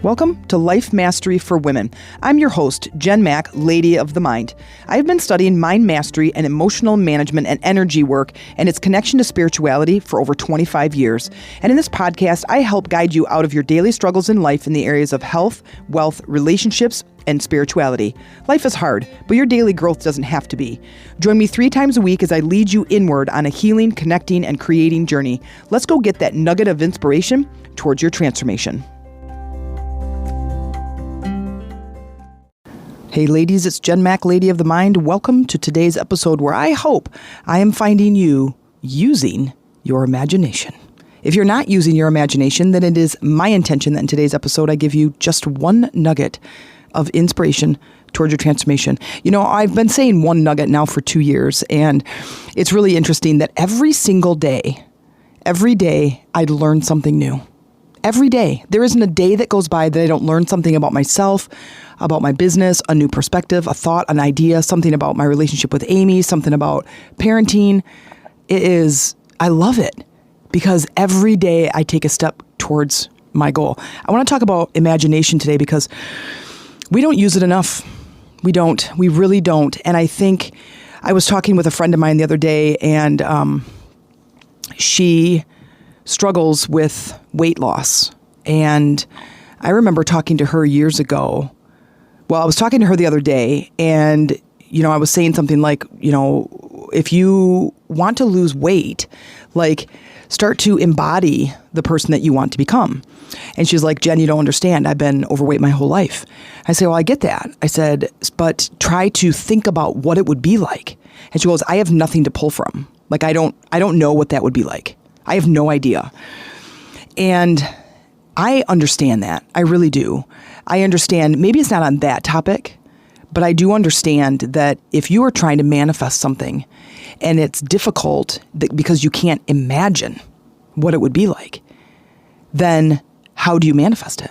Welcome to Life Mastery for Women. I'm your host, Jen Mack, Lady of the Mind. I've been studying mind mastery and emotional management and energy work and its connection to spirituality for over 25 years. And in this podcast, I help guide you out of your daily struggles in life in the areas of health, wealth, relationships, and spirituality. Life is hard, but your daily growth doesn't have to be. Join me 3 times a week as I lead you inward on a healing, connecting, and creating journey. Let's go get that nugget of inspiration towards your transformation. Hey ladies, it's Jen Mack, Lady of the Mind. Welcome to today's episode where I hope I am finding you using your imagination. If you're not using your imagination, then it is my intention that in today's episode I give you just one nugget of inspiration towards your transformation. You know, I've been saying one nugget now for 2 years, and it's really interesting that every day, I learn something new. Every day. There isn't a day that goes by that I don't learn something about myself, about my business, a new perspective, a thought, an idea, something about my relationship with Amy, something about parenting. I love it because every day I take a step towards my goal. I want to talk about imagination today because we don't use it enough. We really don't. And I think I was talking with a friend of mine the other day, and she struggles with weight loss. And I remember talking to her years ago. Well, I was talking to her the other day, and, I was saying something like, if you want to lose weight, start to embody the person that you want to become. And she's like, Jen, you don't understand. I've been overweight my whole life. I say, well, I get that. I said, but try to think about what it would be like. And she goes, I have nothing to pull from. I don't know what that would be like. I have no idea. And I understand that. I really do. I understand, maybe it's not on that topic, but I do understand that if you are trying to manifest something and it's difficult because you can't imagine what it would be like, then how do you manifest it?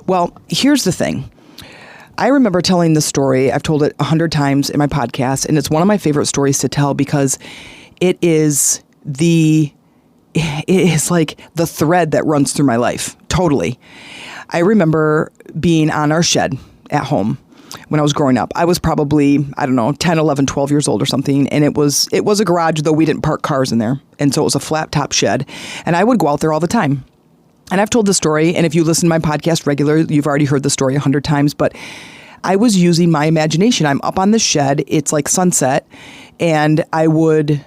Well, here's the thing. I remember telling this story. I've told it 100 times in my podcast, and it's one of my favorite stories to tell because it is like the thread that runs through my life. Totally. I remember being on our shed at home when I was growing up. I was probably, 10, 11, 12 years old or something. And it was a garage, though we didn't park cars in there. And so it was a flat top shed. And I would go out there all the time. And I've told the story. And if you listen to my podcast regularly, you've already heard the story 100 times. But I was using my imagination. I'm up on the shed. It's like sunset. And I would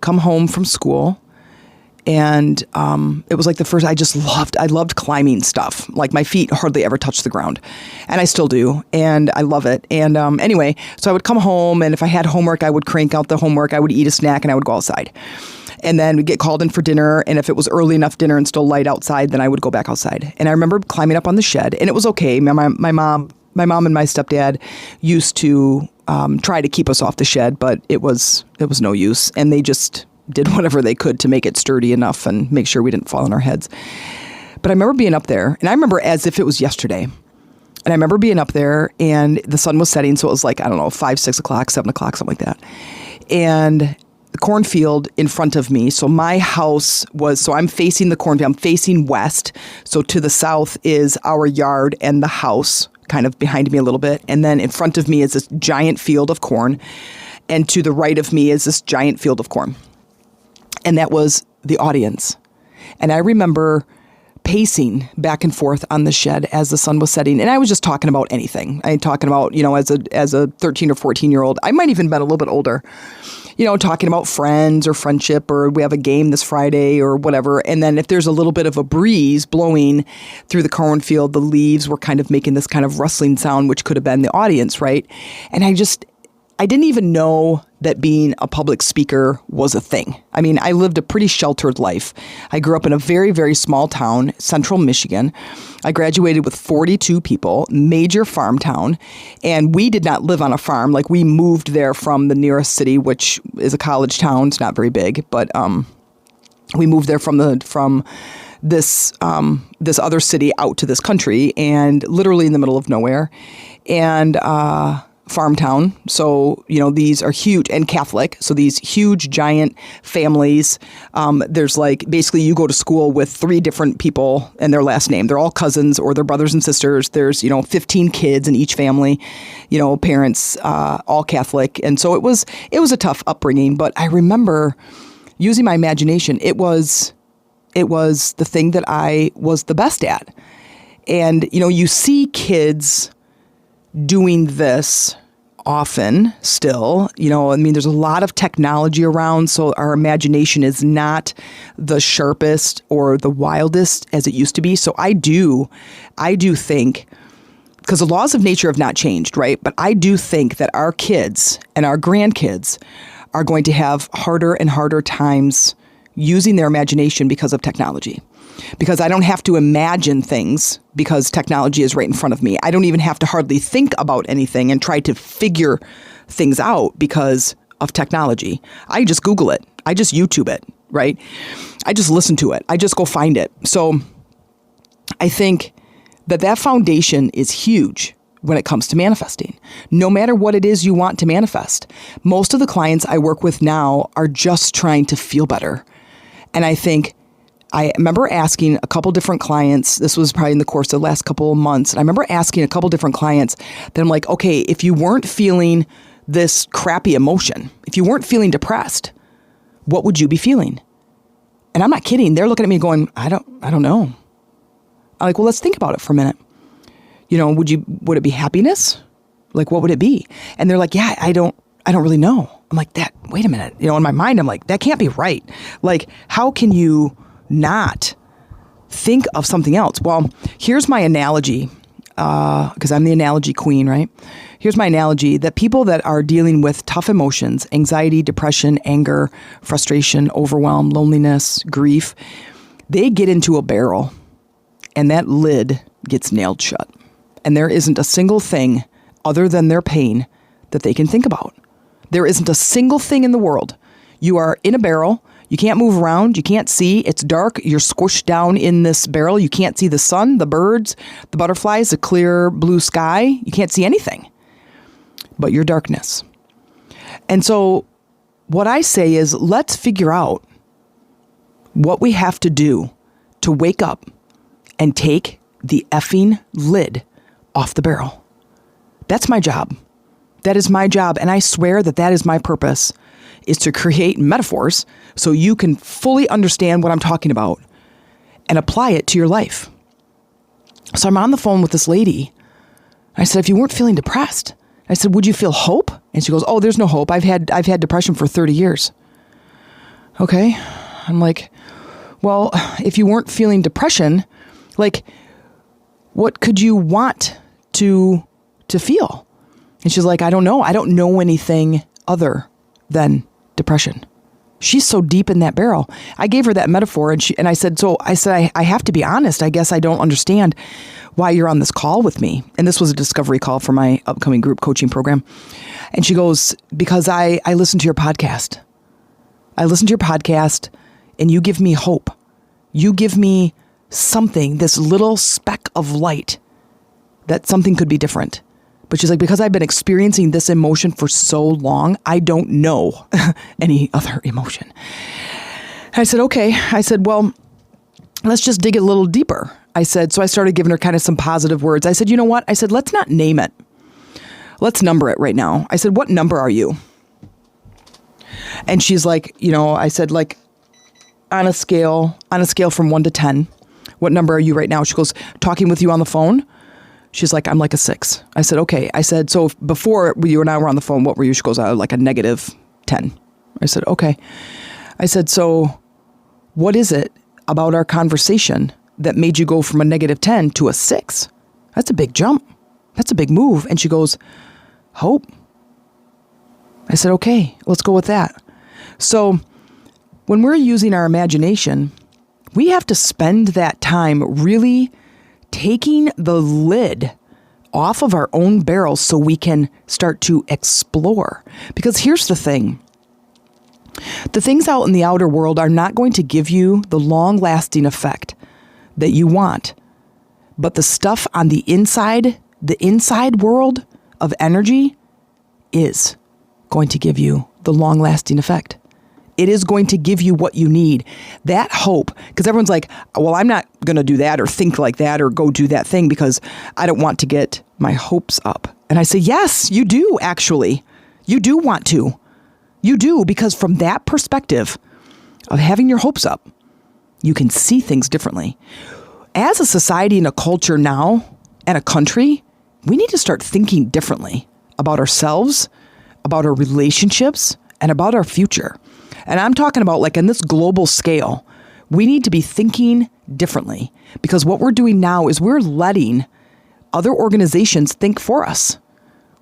come home from school, and it was like the first, I loved climbing stuff. Like my feet hardly ever touch the ground, and I still do, and I love it. And anyway, so I would come home, and if I had homework, I would crank out the homework, I would eat a snack, and I would go outside. And then we'd get called in for dinner, and if it was early enough dinner and still light outside, then I would go back outside. And I remember climbing up on the shed, and it was okay. My mom and my stepdad used to try to keep us off the shed, but it was no use. And they just did whatever they could to make it sturdy enough and make sure we didn't fall on our heads. But I remember being up there, and I remember as if it was yesterday. And I remember being up there, and the sun was setting, so it was like, 5, 6 o'clock, 7 o'clock, something like that. And the cornfield in front of me, so my house so I'm facing the cornfield, I'm facing west. So to the south is our yard and the house, kind of behind me a little bit. And then in front of me is this giant field of corn. And to the right of me is this giant field of corn. And that was the audience. And I remember pacing back and forth on the shed as the sun was setting. And I was just talking about anything. I talking about, as a 13 or 14-year-old, I might even been a little bit older, talking about friends or friendship, or we have a game this Friday or whatever. And then if there's a little bit of a breeze blowing through the cornfield, the leaves were kind of making this kind of rustling sound, which could have been the audience, right? And I didn't even know that being a public speaker was a thing. I mean, I lived a pretty sheltered life. I grew up in a very, very small town, central Michigan. I graduated with 42 people, major farm town, and we did not live on a farm. Like, we moved there from the nearest city, which is a college town. It's not very big, but we moved there from this other city out to this country, and literally in the middle of nowhere. And farm town. So, these are huge, and Catholic. So these huge, giant families. There's basically you go to school with 3 different people and their last name. They're all cousins or they're brothers and sisters. There's, 15 kids in each family, parents, all Catholic. And so it was a tough upbringing, but I remember using my imagination. It was the thing that I was the best at. And, you see kids doing this often still, there's a lot of technology around, so our imagination is not the sharpest or the wildest as it used to be. So I do think, because the laws of nature have not changed, right? But I do think that our kids and our grandkids are going to have harder and harder times using their imagination because of technology. Because I don't have to imagine things because technology is right in front of me. I don't even have to hardly think about anything and try to figure things out because of technology. I just Google it. I just YouTube it, right? I just listen to it. I just go find it. So I think that foundation is huge when it comes to manifesting. No matter what it is you want to manifest. Most of the clients I work with now are just trying to feel better. And I remember asking a couple different clients, this was probably in the course of the last couple of months, and I remember asking a couple different clients that I'm like, okay, if you weren't feeling this crappy emotion, if you weren't feeling depressed, what would you be feeling? And I'm not kidding. They're looking at me going, I don't know. I'm like, well, let's think about it for a minute. Would it be happiness? Like, what would it be? And they're like, yeah, I don't really know. I'm like, wait a minute. In my mind, I'm like, that can't be right. Like, how can you not think of something else? Well, here's my analogy, because I'm the analogy queen, right? Here's my analogy that people that are dealing with tough emotions, anxiety, depression, anger, frustration, overwhelm, loneliness, grief, they get into a barrel and that lid gets nailed shut. And there isn't a single thing other than their pain that they can think about. There isn't a single thing in the world. You are in a barrel. You can't move around. You can't see. It's dark. You're squished down in this barrel. You can't see the sun, the birds, the butterflies, the clear blue sky. You can't see anything but your darkness. And so what I say is, let's figure out what we have to do to wake up and take the effing lid off the barrel. That's my job. That is my job. And I swear that is my purpose, is to create metaphors so you can fully understand what I'm talking about and apply it to your life. So I'm on the phone with this lady. I said, if you weren't feeling depressed, I said, would you feel hope? And she goes, oh, there's no hope. I've had depression for 30 years. Okay. I'm like, well, if you weren't feeling depression, like, what could you want to feel? And she's like, I don't know. I don't know anything other than depression. She's so deep in that barrel. I gave her that metaphor and I said, I have to be honest. I guess I don't understand why you're on this call with me. And this was a discovery call for my upcoming group coaching program. And she goes, because I listen to your podcast. I listen to your podcast and you give me hope. You give me something, this little speck of light that something could be different. But she's like, because I've been experiencing this emotion for so long, I don't know any other emotion. I said, okay. I said, well, let's just dig a little deeper. I said, so I started giving her kind of some positive words. I said, you know what? I said, let's not name it. Let's number it right now. I said, what number are you? And she's like, I said, like, on a scale from 1 to 10, what number are you right now? She goes, talking with you on the phone. She's like, I'm like a 6. I said, okay. I said, so before you and I were on the phone, what were you? She goes, like a -10. I said, okay. I said, so what is it about our conversation that made you go from a -10 to a 6? That's a big jump. That's a big move. And she goes, hope. I said, okay, let's go with that. So when we're using our imagination, we have to spend that time really taking the lid off of our own barrel so we can start to explore. Because here's the thing. The things out in the outer world are not going to give you the long-lasting effect that you want. But the stuff on the inside world of energy is going to give you the long-lasting effect. It is going to give you what you need. That hope, because everyone's like, well, I'm not going to do that or think like that or go do that thing because I don't want to get my hopes up. And I say, yes, you do, actually. You do want to. You do, because from that perspective of having your hopes up, you can see things differently. As a society and a culture now and a country, we need to start thinking differently about ourselves, about our relationships, and about our future. And I'm talking about like on this global scale, we need to be thinking differently, because what we're doing now is we're letting other organizations think for us.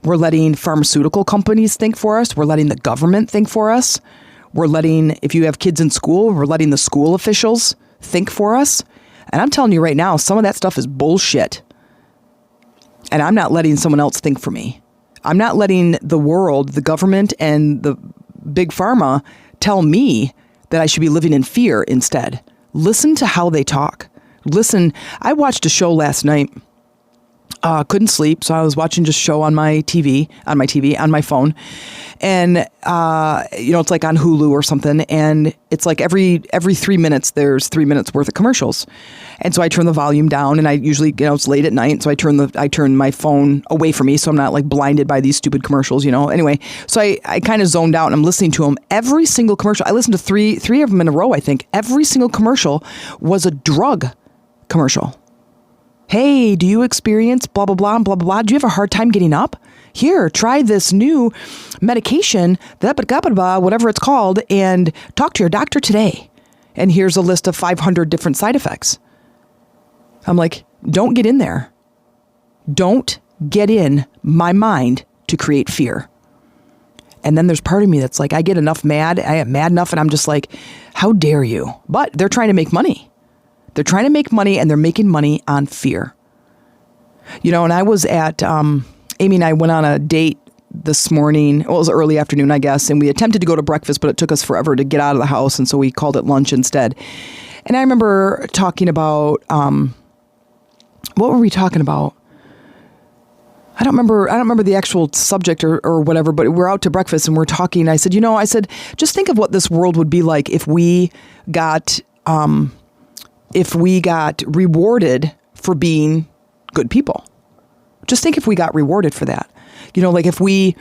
We're letting pharmaceutical companies think for us. We're letting the government think for us. We're letting, if you have kids in school, we're letting the school officials think for us. And I'm telling you right now, some of that stuff is bullshit. And I'm not letting someone else think for me. I'm not letting the world, the government, and the big pharma tell me that I should be living in fear instead. Listen to how they talk. Listen, I watched a show last night. Couldn't sleep, so I was watching just a show on my phone. And, it's like on Hulu or something. And it's like every 3 minutes, there's 3 minutes worth of commercials. And so I turn the volume down, and I usually, it's late at night. So I turn my phone away from me so I'm not like blinded by these stupid commercials, Anyway, so I kind of zoned out and I'm listening to them. Every single commercial, I listened to three of them in a row, I think. Every single commercial was a drug commercial. Hey, do you experience blah, blah, blah, blah, blah, blah? Do you have a hard time getting up? Here, try this new medication, whatever it's called, and talk to your doctor today. And here's a list of 500 different side effects. I'm like, don't get in there. Don't get in my mind to create fear. And then there's part of me that's like, I get mad enough, and I'm just like, how dare you? But they're trying to make money. They're trying to make money, and they're making money on fear. And I was at, Amy and I went on a date this morning. Well, it was early afternoon, I guess. And we attempted to go to breakfast, but it took us forever to get out of the house. And so we called it lunch instead. And I remember talking about, what were we talking about? I don't remember the actual subject or whatever, but we're out to breakfast and we're talking. I said, just think of what this world would be like if we got rewarded for being good people. Just think if we got rewarded for that. Like if we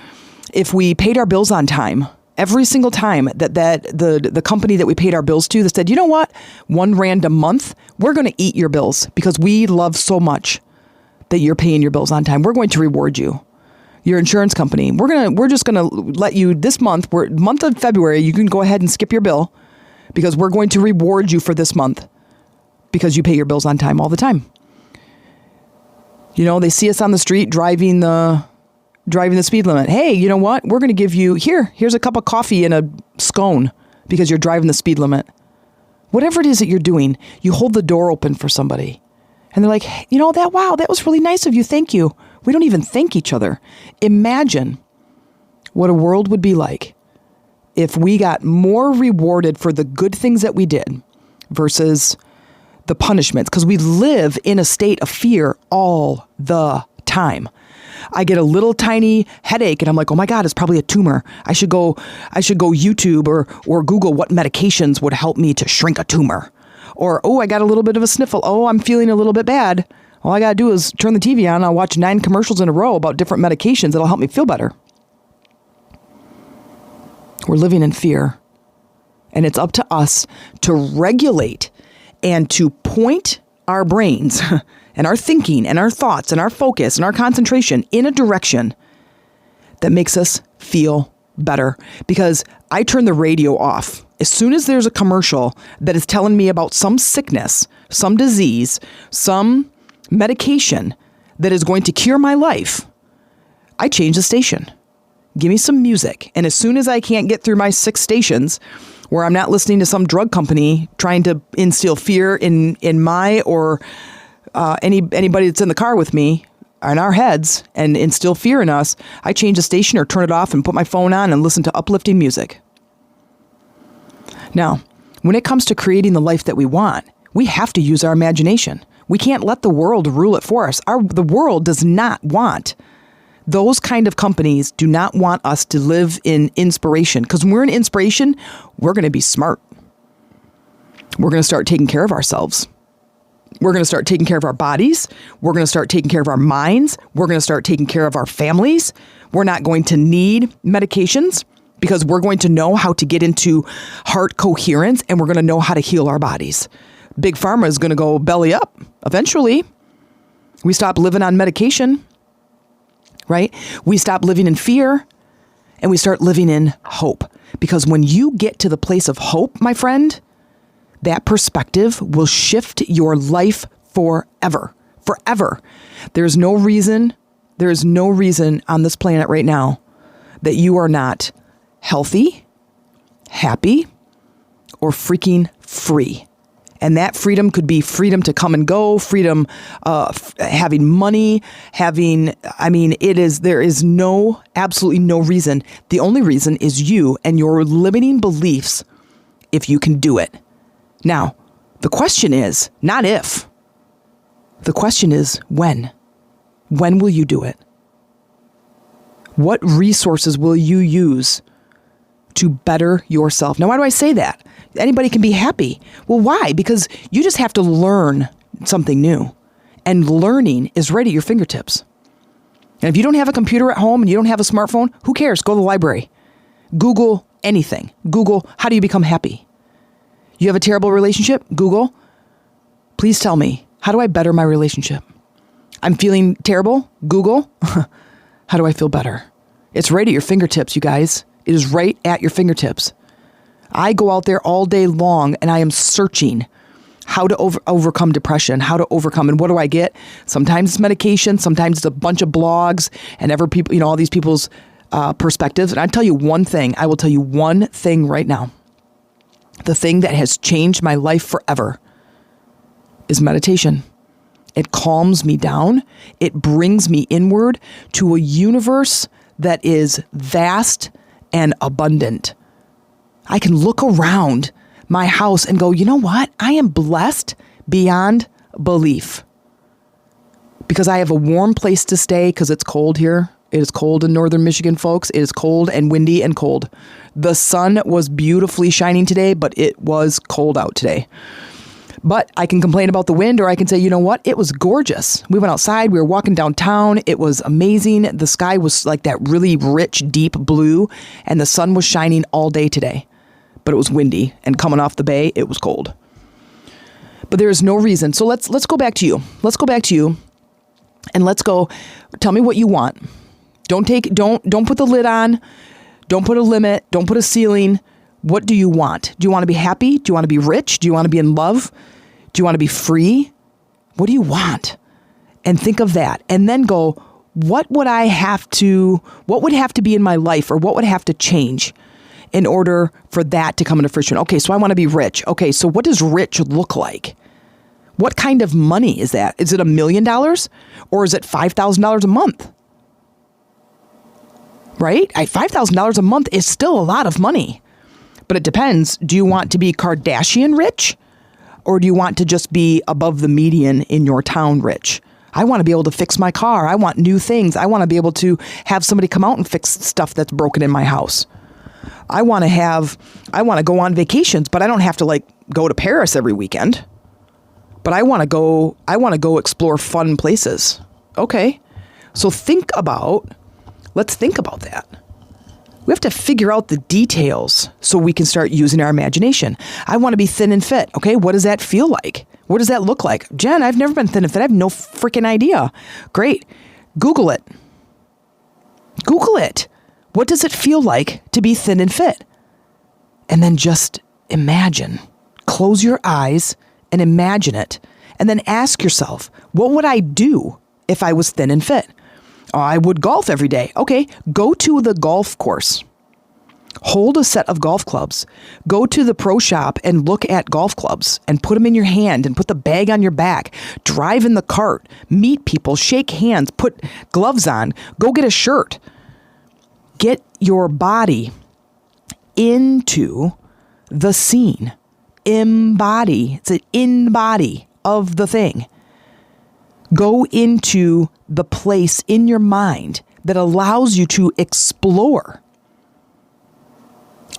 paid our bills on time, every single time that the company that we paid our bills to, that said, you know what, $1 a month, we're going to eat your bills because we love so much that you're paying your bills on time. We're going to reward you. Your insurance company, we're just going to let you this month, month of February, you can go ahead and skip your bill because we're going to reward you for this month because you pay your bills on time all the time. They see us on the street driving the speed limit. Hey, you know what? We're going to give you, here's a cup of coffee and a scone because you're driving the speed limit. Whatever it is that you're doing, you hold the door open for somebody. And they're like, wow, that was really nice of you. Thank you. We don't even thank each other. Imagine what a world would be like if we got more rewarded for the good things that we did versus the punishments, because we live in a state of fear all the time. I get a little tiny headache and I'm like, oh my God, it's probably a tumor. I should go YouTube or Google what medications would help me to shrink a tumor. Or, oh, I got a little bit of a sniffle. Oh, I'm feeling a little bit bad. All I got to do is turn the TV on. I'll watch 9 commercials in a row about different medications that'll help me feel better. We're living in fear. And it's up to us to regulate and to point our brains and our thinking and our thoughts and our focus and our concentration in a direction that makes us feel better. Because I turn the radio off as soon as there's a commercial that is telling me about some sickness, some disease, some medication that is going to cure my life. I change the station. Give me some music. And as soon as I can't get through my 6 stations where I'm not listening to some drug company trying to instill fear in my or anybody that's in the car with me in our heads and instill fear in us, I change the station or turn it off and put my phone on and listen to uplifting music. Now, when it comes to creating the life that we want, we have to use our imagination. We can't let the world rule it for us. The world does not want Those kind of companies do not want us to live in inspiration, because when we're in inspiration, we're going to be smart. We're going to start taking care of ourselves. We're going to start taking care of our bodies. We're going to start taking care of our minds. We're going to start taking care of our families. We're not going to need medications because we're going to know how to get into heart coherence, and we're going to know how to heal our bodies. Big Pharma is going to go belly up eventually. We stop living on medication, right? We stop living in fear, and we start living in hope. Because when you get to the place of hope, my friend, that perspective will shift your life forever. Forever. There's no reason on this planet right now that you are not healthy, happy, or freaking free. And that freedom could be freedom to come and go, freedom, having money, there is absolutely no reason. The only reason is you and your limiting beliefs, if you can do it. Now, the question is not if. The question is when. When will you do it? What resources will you use to better yourself? Now, why do I say that? Anybody can be happy. Well, why? Because you just have to learn something new. And learning is right at your fingertips. And if you don't have a computer at home and you don't have a smartphone, who cares? Go to the library. Google anything. Google, how do you become happy? You have a terrible relationship? Google, please tell me, how do I better my relationship? I'm feeling terrible? Google, how do I feel better? It's right at your fingertips, you guys. It is right at your fingertips. I go out there all day long and I am searching how to overcome depression, how to overcome, and what do I get? Sometimes it's medication, sometimes it's a bunch of blogs and all these people's perspectives. And I tell you one thing, I will tell you one thing right now. The thing that has changed my life forever is meditation. It calms me down. It brings me inward to a universe that is vast and abundant. I can look around my house and go, you know what? I am blessed beyond belief because I have a warm place to stay because it's cold here. It is cold in northern Michigan, folks. It is cold and windy and cold. The sun was beautifully shining today, but it was cold out today. But I can complain about the wind, or I can say, you know what? It was gorgeous. We went outside. We were walking downtown. It was amazing. The sky was like that really rich, deep blue, and the sun was shining all day today. But it was windy, and coming off the bay, it was cold. But there is no reason. So let's go back to you. Let's go back to you, and let's go. Tell me what you want. Don't put the lid on. Don't put a limit. Don't put a ceiling. What do you want? Do you want to be happy? Do you want to be rich? Do you want to be in love? Do you want to be free? What do you want? And think of that. And then go, what would have to be in my life, or what would have to change in order for that to come into fruition? Okay, so I want to be rich. Okay, so what does rich look like? What kind of money is that? Is it $1 million or is it $5,000 a month? Right? $5,000 a month is still a lot of money, but it depends. Do you want to be Kardashian rich, or do you want to just be above the median in your town rich? I want to be able to fix my car. I want new things. I want to be able to have somebody come out and fix stuff that's broken in my house. I want to go on vacations, but I don't have to go to Paris every weekend. But I want to go explore fun places. Okay. So let's think about that. We have to figure out the details so we can start using our imagination. I want to be thin and fit. Okay, what does that feel like? What does that look like? Jen, I've never been thin and fit. I have no freaking idea. Great. Google it. Google it. What does it feel like to be thin and fit? And then just imagine. Close your eyes and imagine it. And then ask yourself, what would I do if I was thin and fit? I would golf every day. Okay, go to the golf course. Hold a set of golf clubs. Go to the pro shop and look at golf clubs and put them in your hand and put the bag on your back. Drive in the cart. Meet people. Shake hands. Put gloves on. Go get a shirt. Get your body into the scene. Embody. It's an in-body of the thing. Go into the place in your mind. that allows you to explore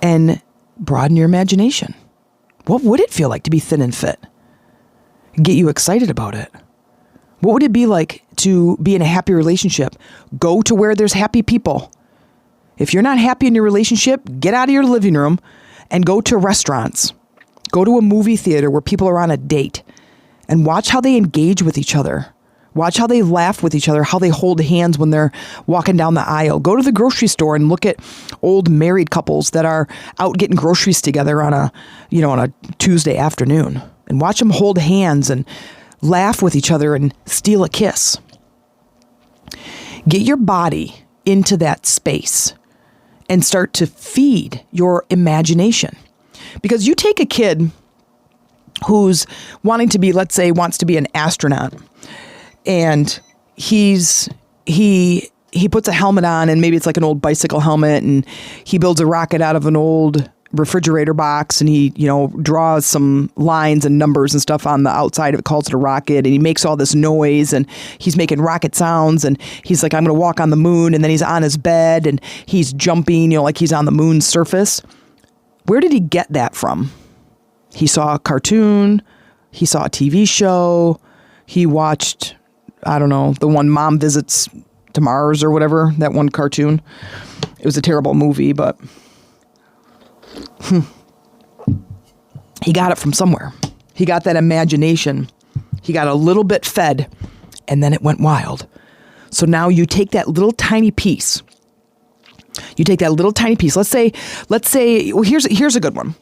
and broaden your imagination. What would it feel like to be thin and fit? Get you excited about it. What would it be like to be in a happy relationship? Go to where there's happy people. If you're not happy in your relationship, get out of your living room and go to restaurants. Go to a movie theater where people are on a date and watch how they engage with each other. Watch how they laugh with each other, how they hold hands when they're walking down the aisle. Go to the grocery store and look at old married couples that are out getting groceries together on a Tuesday afternoon, and watch them hold hands and laugh with each other and steal a kiss. Get your body into that space and start to feed your imagination. Because you take a kid who's wanting to be, let's say, wants to be an astronaut, and he puts a helmet on, and maybe it's like an old bicycle helmet, and he builds a rocket out of an old refrigerator box, and he, draws some lines and numbers and stuff on the outside of it, calls it a rocket, and he makes all this noise, and he's making rocket sounds, and he's like, I'm going to walk on the moon, and then he's on his bed, and he's jumping, like he's on the moon's surface. Where did he get that from? He saw a cartoon, he saw a TV show, he watched, I don't know, the one Mom Visits to Mars or whatever, that one cartoon. It was a terrible movie, but he got it from somewhere. He got that imagination. He got a little bit fed, and then it went wild. So now you take that little tiny piece. Let's say, well, here's a good one.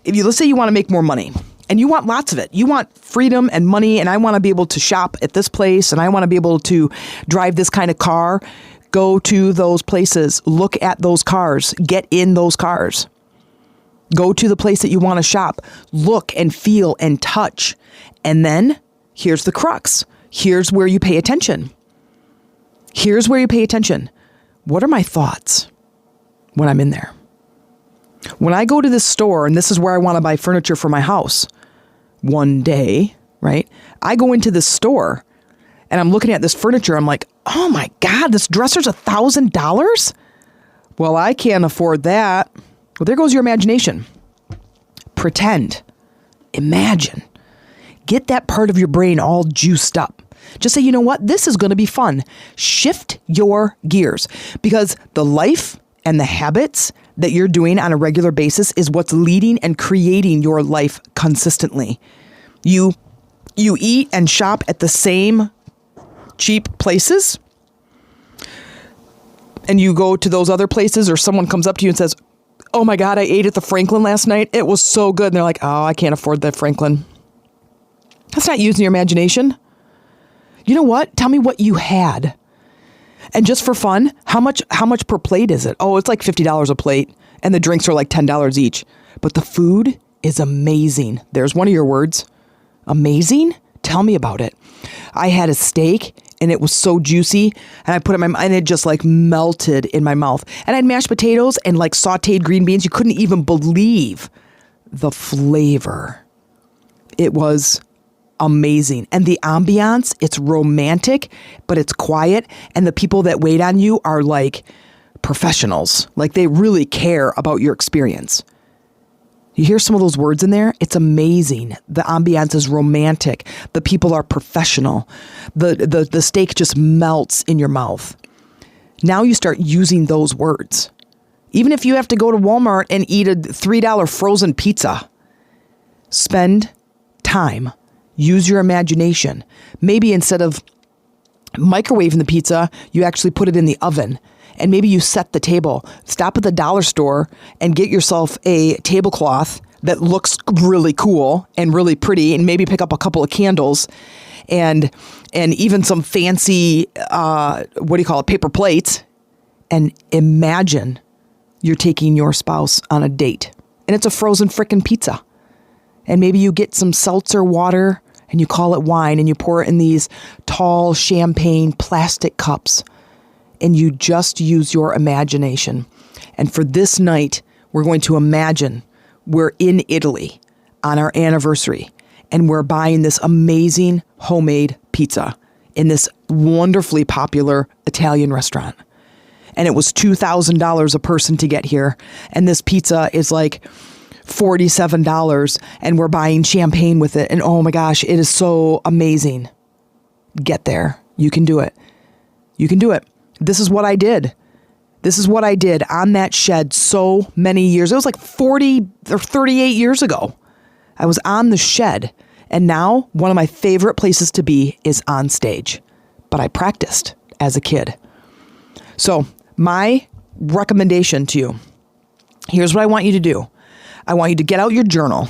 Let's say you want to make more money, and you want lots of it. You want freedom and money, and I want to be able to shop at this place, and I want to be able to drive this kind of car. Go to those places. Look at those cars. Get in those cars. Go to the place that you want to shop. Look and feel and touch. And then here's the crux. Here's where you pay attention. What are my thoughts when I'm in there? When I go to this store, and this is where I want to buy furniture for my house one day, right? I go into this store and I'm looking at this furniture. I'm like, oh my God, this dresser's $1,000? Well, I can't afford that. Well, there goes your imagination. Pretend. Imagine. Get that part of your brain all juiced up. Just say, you know what? This is going to be fun. Shift your gears, because the life and the habits that you're doing on a regular basis is what's leading and creating your life consistently. You eat and shop at the same cheap places, and you go to those other places, or someone comes up to you and says, oh my God, I ate at the Franklin last night. It was so good. And they're like, oh, I can't afford that Franklin. That's not using your imagination. You know what? Tell me what you had. And just for fun, how much per plate is it? Oh, it's like $50 a plate, and the drinks are like $10 each. But the food is amazing. There's one of your words. Amazing? Tell me about it. I had a steak, and it was so juicy, and I put it in my mouth, and it just like melted in my mouth. And I had mashed potatoes and like sauteed green beans. You couldn't even believe the flavor. It was amazing. And the ambiance, it's romantic, but it's quiet. And the people that wait on you are like professionals. Like they really care about your experience. You hear some of those words in there? It's amazing. The ambiance is romantic. The people are professional. The steak just melts in your mouth. Now you start using those words. Even if you have to go to Walmart and eat a $3 frozen pizza, spend time. Use your imagination. Maybe instead of microwaving the pizza, you actually put it in the oven. And maybe you set the table. Stop at the dollar store and get yourself a tablecloth that looks really cool and really pretty, and maybe pick up a couple of candles and even some fancy, paper plates, and imagine you're taking your spouse on a date. And it's a frozen frickin' pizza. And maybe you get some seltzer water and you call it wine, and you pour it in these tall champagne plastic cups, and you just use your imagination. And for this night, we're going to imagine we're in Italy on our anniversary, and we're buying this amazing homemade pizza in this wonderfully popular Italian restaurant. and it was $2,000 a person to get here. And this pizza is like $47 and we're buying champagne with it. And oh my gosh, it is so amazing. Get there. You can do it. You can do it. This is what I did. This is what I did on that shed so many years. It was like 40 or 38 years ago. I was on the shed. And now one of my favorite places to be is on stage. But I practiced as a kid. So my recommendation to you, here's what I want you to do. I want you to get out your journal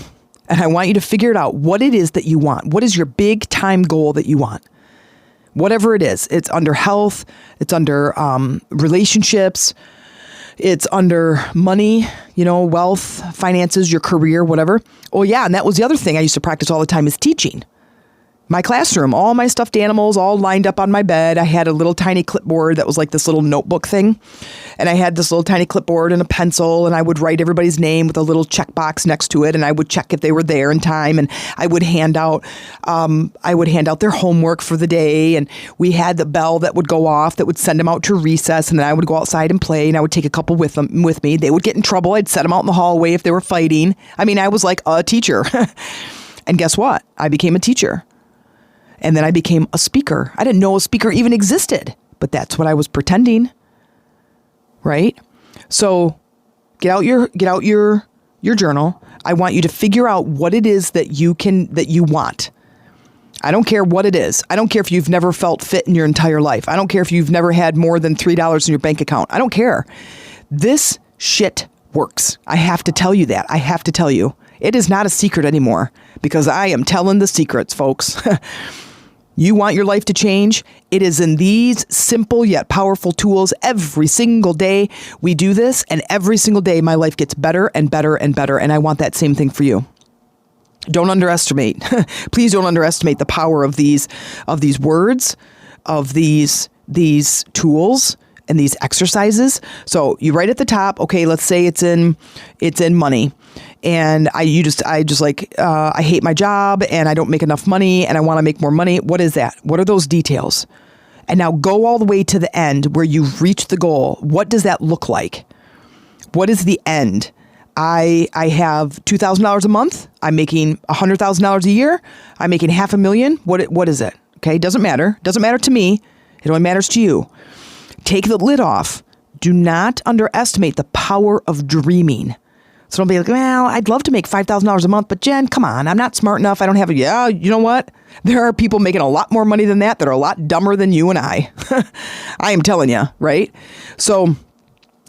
and I want you to figure it out what it is that you want. What is your big time goal that you want? Whatever it is, it's under health, it's under relationships, it's under money, wealth, finances, your career, whatever. Oh yeah, and that was the other thing I used to practice all the time is teaching. My classroom, all my stuffed animals all lined up on my bed. I had a little tiny clipboard that was like this little notebook thing. And I had this little tiny clipboard and a pencil, and I would write everybody's name with a little checkbox next to it. And I would check if they were there in time. And I would hand out their homework for the day. And we had the bell that would go off that would send them out to recess. And then I would go outside and play, and I would take a couple with me. They would get in trouble. I'd set them out in the hallway if they were fighting. I mean, I was like a teacher. And guess what? I became a teacher. And then I became a speaker. I didn't know a speaker even existed, but that's what I was pretending, right? So get out your journal. I want you to figure out what it is that you want. I don't care what it is. I don't care if you've never felt fit in your entire life. I don't care if you've never had more than $3 in your bank account. I don't care. This shit works. I have to tell you that. I have to tell you. It is not a secret anymore because I am telling the secrets, folks. You want your life to change? It is in these simple yet powerful tools. Every single day we do this, and every single day my life gets better and better and better, and I want that same thing for you. Don't underestimate. Please don't underestimate the power of these words, of these tools and these exercises. So you write at the top, okay, let's say it's in money. And I hate my job and I don't make enough money and I want to make more money. What is that? What are those details? And now go all the way to the end where you've reached the goal. What does that look like? What is the end? I have $2,000 a month. I'm making $100,000 a year. I'm making $500,000. What is it? Okay. Doesn't matter. Doesn't matter to me. It only matters to you. Take the lid off. Do not underestimate the power of dreaming. So don't be like, well, I'd love to make $5,000 a month, but Jen, come on, I'm not smart enough. I don't have a, yeah, you know what? There are people making a lot more money than that are a lot dumber than you and I. I am telling you, right? So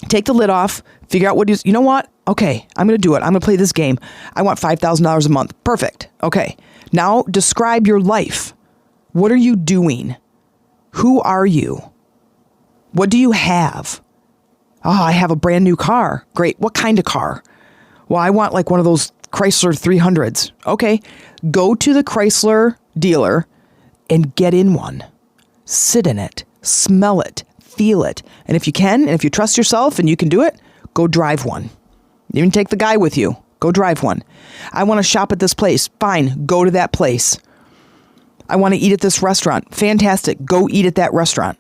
take the lid off, figure out you know what? Okay, I'm going to do it. I'm going to play this game. I want $5,000 a month. Perfect. Okay. Now describe your life. What are you doing? Who are you? What do you have? Oh, I have a brand new car. Great. What kind of car? Well, I want like one of those Chrysler 300s. Okay, go to the Chrysler dealer and get in one. Sit in it, smell it, feel it. And if you can, and if you trust yourself and you can do it, go drive one. Even take the guy with you. Go drive one. I want to shop at this place. Fine, go to that place. I want to eat at this restaurant. Fantastic, go eat at that restaurant.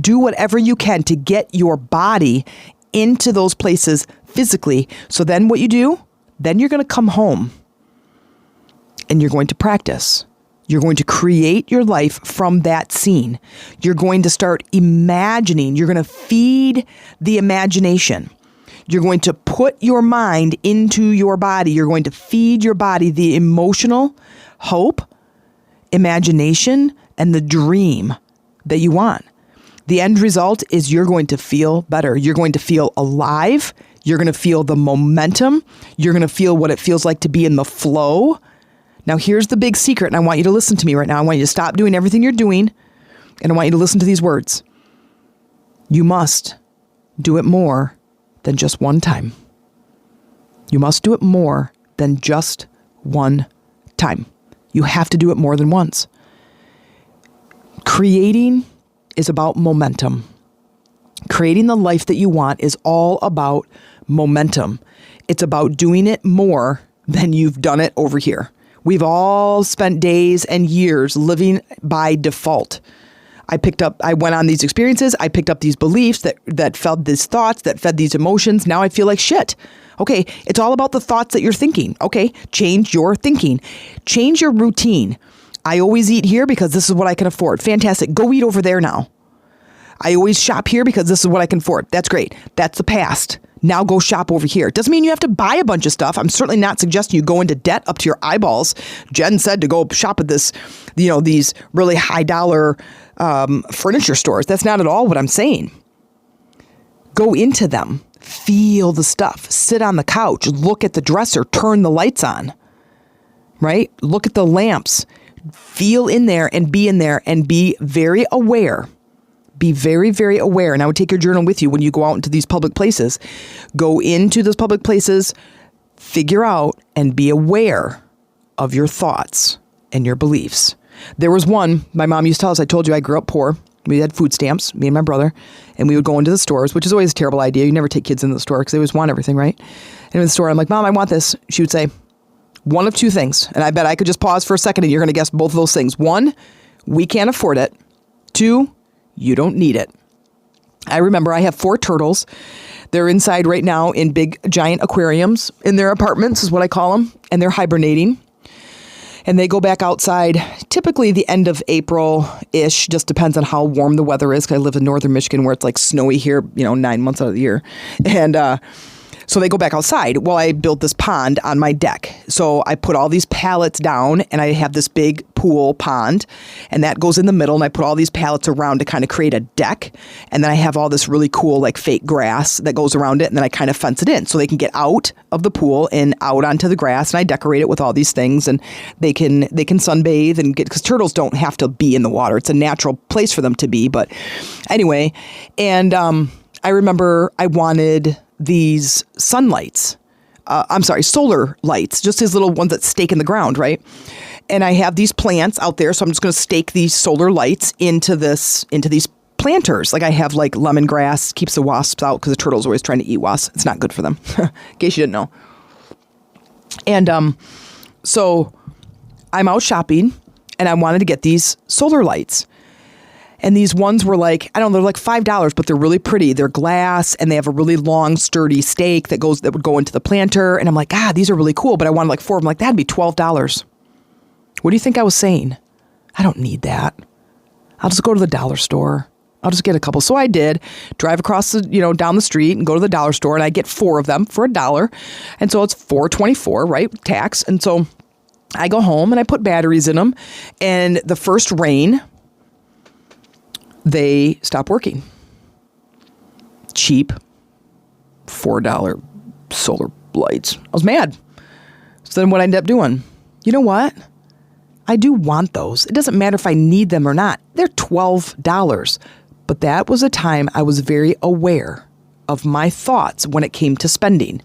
Do whatever you can to get your body into those places physically. So then what you do, then you're going to come home and you're going to practice. You're going to create your life from that scene. You're going to start imagining. You're going to feed the imagination. You're going to put your mind into your body. You're going to feed your body the emotional hope, imagination, and the dream that you want. The end result is you're going to feel better. You're going to feel alive. You're going to feel the momentum. You're going to feel what it feels like to be in the flow. Now, here's the big secret, and I want you to listen to me right now. I want you to stop doing everything you're doing, and I want you to listen to these words. You must do it more than just one time. You must do it more than just one time. You have to do it more than once. Creating is about momentum. Creating the life that you want is all about momentum. It's about doing it more than you've done it over here. We've all spent days and years living by default. I went on these experiences. I picked up these beliefs that fed these thoughts, that fed these emotions. Now I feel like shit. Okay, it's all about the thoughts that you're thinking. Okay, change your thinking. Change your routine. I always eat here because this is what I can afford. Fantastic. Go eat over there now. I always shop here because this is what I can afford. That's great. That's the past. Now go shop over here. Doesn't mean you have to buy a bunch of stuff. I'm certainly not suggesting you go into debt up to your eyeballs. Jen said to go shop at this, these really high dollar furniture stores. That's not at all what I'm saying. Go into them. Feel the stuff. Sit on the couch. Look at the dresser. Turn the lights on. Right? Look at the lamps. Feel in there and be very aware. Be very, very aware. And I would take your journal with you when you go out into these public places. Go into those public places, figure out and be aware of your thoughts and your beliefs. There was one, my mom used to tell us, I told you I grew up poor. We had food stamps, me and my brother, and we would go into the stores, which is always a terrible idea. You never take kids into the store because they always want everything, right? And in the store, I'm like, Mom, I want this. She would say, one of two things. And I bet I could just pause for a second and you're going to guess both of those things. One, we can't afford it. Two, you don't need it. I remember I have 4 turtles. They're inside right now in big, giant aquariums in their apartments is what I call them. And they're hibernating. And they go back outside typically the end of April-ish. Just depends on how warm the weather is. Because I live in northern Michigan where it's like snowy here, 9 months out of the year. And so they go back outside. Well, I built this pond on my deck. So I put all these pallets down and I have this big pool pond and that goes in the middle and I put all these pallets around to kind of create a deck. And then I have all this really cool like fake grass that goes around it and then I kind of fence it in so they can get out of the pool and out onto the grass and I decorate it with all these things and they can sunbathe and because turtles don't have to be in the water. It's a natural place for them to be. But anyway, and I remember I wanted these solar lights, just these little ones that stake in the ground, right? And I have these plants out there, so I'm just going to stake these solar lights into these planters. Like I have like lemongrass, keeps the wasps out because the turtle's always trying to eat wasps. It's not good for them, in case you didn't know. And so I'm out shopping, and I wanted to get these solar lights. And these ones were like, I don't know, they're like $5, but they're really pretty. They're glass and they have a really long, sturdy stake that would go into the planter. And I'm like, these are really cool. But I wanted like 4 of them. Like, that'd be $12. What do you think I was saying? I don't need that. I'll just go to the dollar store. I'll just get a couple. So I did drive across down the street and go to the dollar store and I get 4 of them for $1. And so it's $4.24, right? Tax. And so I go home and I put batteries in them. And the first rain, they stop working. Cheap $4 solar lights. I was mad. So then what I ended up doing, you know what? I do want those. It doesn't matter if I need them or not. They're $12. But that was a time I was very aware of my thoughts when it came to spending.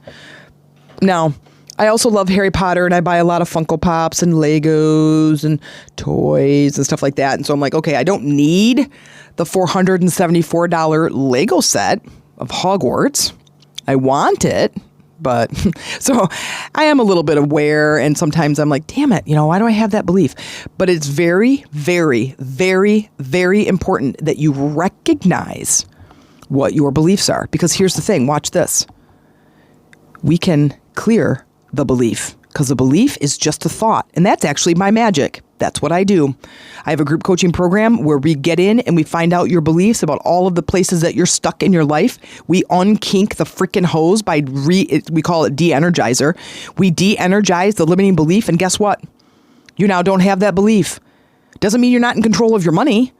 Now, I also love Harry Potter and I buy a lot of Funko Pops and Legos and toys and stuff like that. And so I'm like, okay, I don't need the $474 Lego set of Hogwarts. I want it, but so I am a little bit aware and sometimes I'm like, damn it, why do I have that belief? But it's very, very, very, very important that you recognize what your beliefs are. Because here's the thing, watch this. We can clear the belief because the belief is just a thought. And that's actually my magic. That's what I do. I have a group coaching program where we get in and we find out your beliefs about all of the places that you're stuck in your life. We unkink the freaking hose by we call it de-energizer. We de-energize the limiting belief. And guess what? You now don't have that belief. Doesn't mean you're not in control of your money,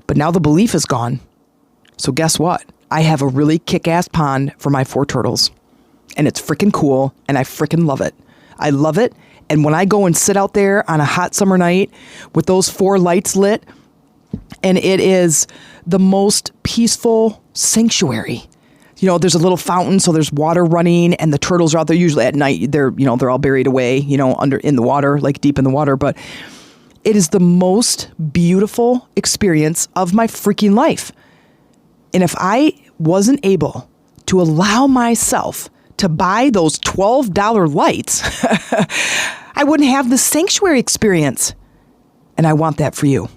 but now the belief is gone. So guess what? I have a really kick-ass pond for my 4 turtles. And it's freaking cool, and I freaking love it. I love it, and when I go and sit out there on a hot summer night with those 4 lights lit, and it is the most peaceful sanctuary. There's a little fountain, so there's water running, and the turtles are out there. Usually at night, they're all buried away, in the water, like deep in the water. But it is the most beautiful experience of my freaking life. And if I wasn't able to allow myself to buy those $12 lights, I wouldn't have the sanctuary experience. And I want that for you.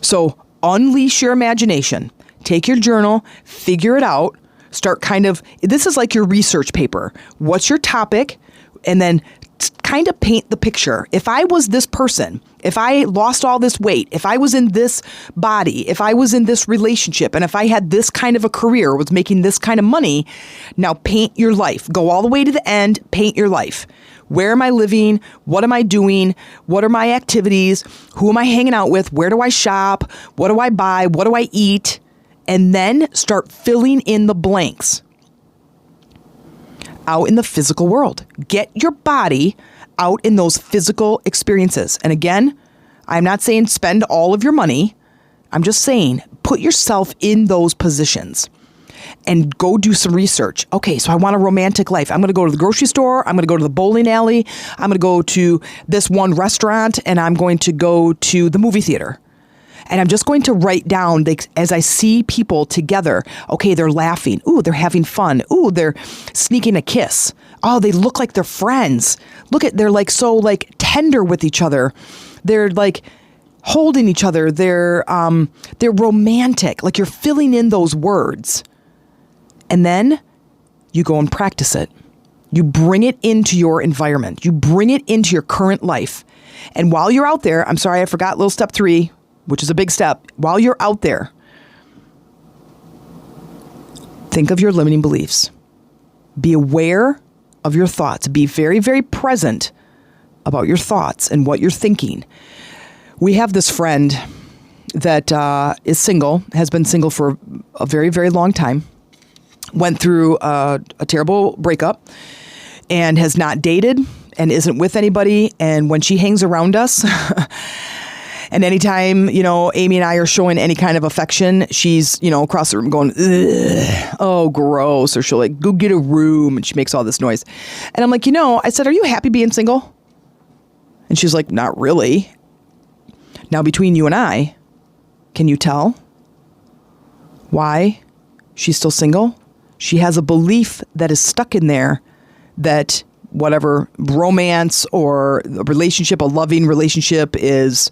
So unleash your imagination. Take your journal, figure it out, start this is like your research paper. What's your topic? And then kind of paint the picture. If I was this person, if I lost all this weight, if I was in this body, if I was in this relationship, and if I had this kind of a career, was making this kind of money, now paint your life. Go all the way to the end, paint your life. Where am I living? What am I doing? What are my activities? Who am I hanging out with? Where do I shop? What do I buy? What do I eat? And then start filling in the blanks out in the physical world. Get your body out in those physical experiences. And again, I'm not saying spend all of your money. I'm just saying put yourself in those positions and go do some research. Okay, so I want a romantic life. I'm going to go to the grocery store. I'm going to go to the bowling alley. I'm going to go to this one restaurant, and I'm going to go to the movie theater. And I'm just going to write down, as I see people together, okay, they're laughing. Ooh, they're having fun. Ooh, they're sneaking a kiss. Oh, they look like they're friends. They're like so tender with each other. They're like holding each other. They're romantic. Like you're filling in those words. And then you go and practice it. You bring it into your environment. You bring it into your current life. And while you're out there, I'm sorry, I forgot little step 3, which is a big step. While you're out there, think of your limiting beliefs. Be aware of your thoughts. Be very, very present about your thoughts and what you're thinking. We have this friend that is single, has been single for a very, very long time, went through a terrible breakup and has not dated and isn't with anybody. And when she hangs around us, and anytime, Amy and I are showing any kind of affection, she's, across the room going, ugh, oh, gross. Or she'll go get a room, and she makes all this noise. And I'm like, I said, are you happy being single? And she's like, not really. Now, between you and I, can you tell why she's still single? She has a belief that is stuck in there that whatever romance or a relationship, a loving relationship is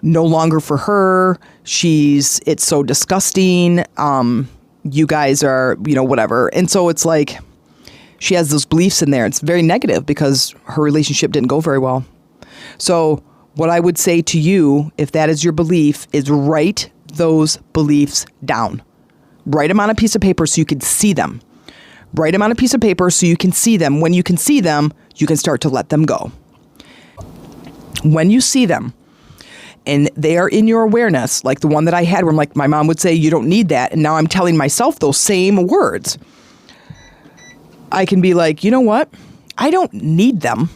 no longer for her. It's so disgusting. You guys are, whatever. And so it's like she has those beliefs in there. It's very negative because her relationship didn't go very well. So what I would say to you, if that is your belief, is write those beliefs down. Write them on a piece of paper so you can see them. Write them on a piece of paper so you can see them. When you can see them, you can start to let them go. When you see them, and they are in your awareness, like the one that I had where my mom would say, you don't need that. And now I'm telling myself those same words. I can be like, you know what? I don't need them.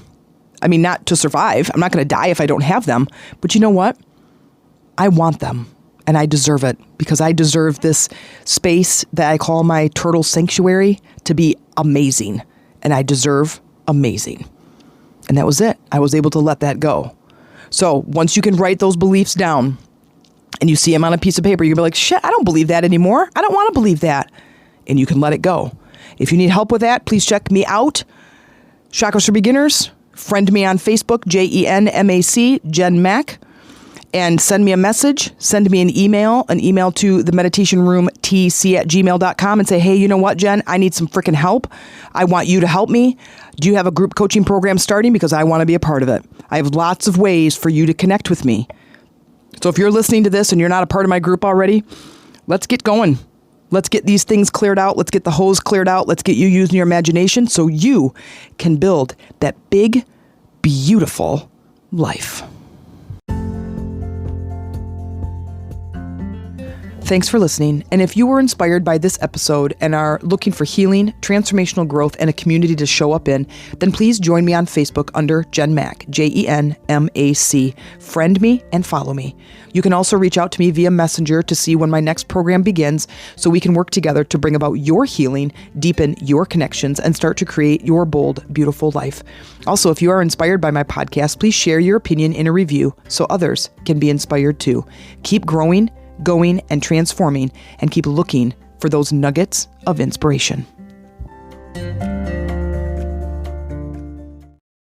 I mean, not to survive. I'm not going to die if I don't have them. But you know what? I want them. And I deserve it because I deserve this space that I call my turtle sanctuary to be amazing. And I deserve amazing. And that was it. I was able to let that go. So once you can write those beliefs down and you see them on a piece of paper, you'll be like, shit, I don't believe that anymore. I don't want to believe that. And you can let it go. If you need help with that, please check me out. Chakras for Beginners. Friend me on Facebook, JENMAC, Jen Mac. And send me a message, send me an email to the meditationroomtc@gmail.com and say, hey, you know what, Jen, I need some freaking help. I want you to help me. Do you have a group coaching program starting? Because I want to be a part of it. I have lots of ways for you to connect with me. So if you're listening to this and you're not a part of my group already, let's get going. Let's get these things cleared out. Let's get the hose cleared out. Let's get you using your imagination so you can build that big, beautiful life. Thanks for listening. And if you were inspired by this episode and are looking for healing, transformational growth, and a community to show up in, then please join me on Facebook under Jen Mac, JENMAC. Friend me and follow me. You can also reach out to me via Messenger to see when my next program begins so we can work together to bring about your healing, deepen your connections, and start to create your bold, beautiful life. Also, if you are inspired by my podcast, please share your opinion in a review so others can be inspired too. Keep growing, going, and transforming, and keep looking for those nuggets of inspiration.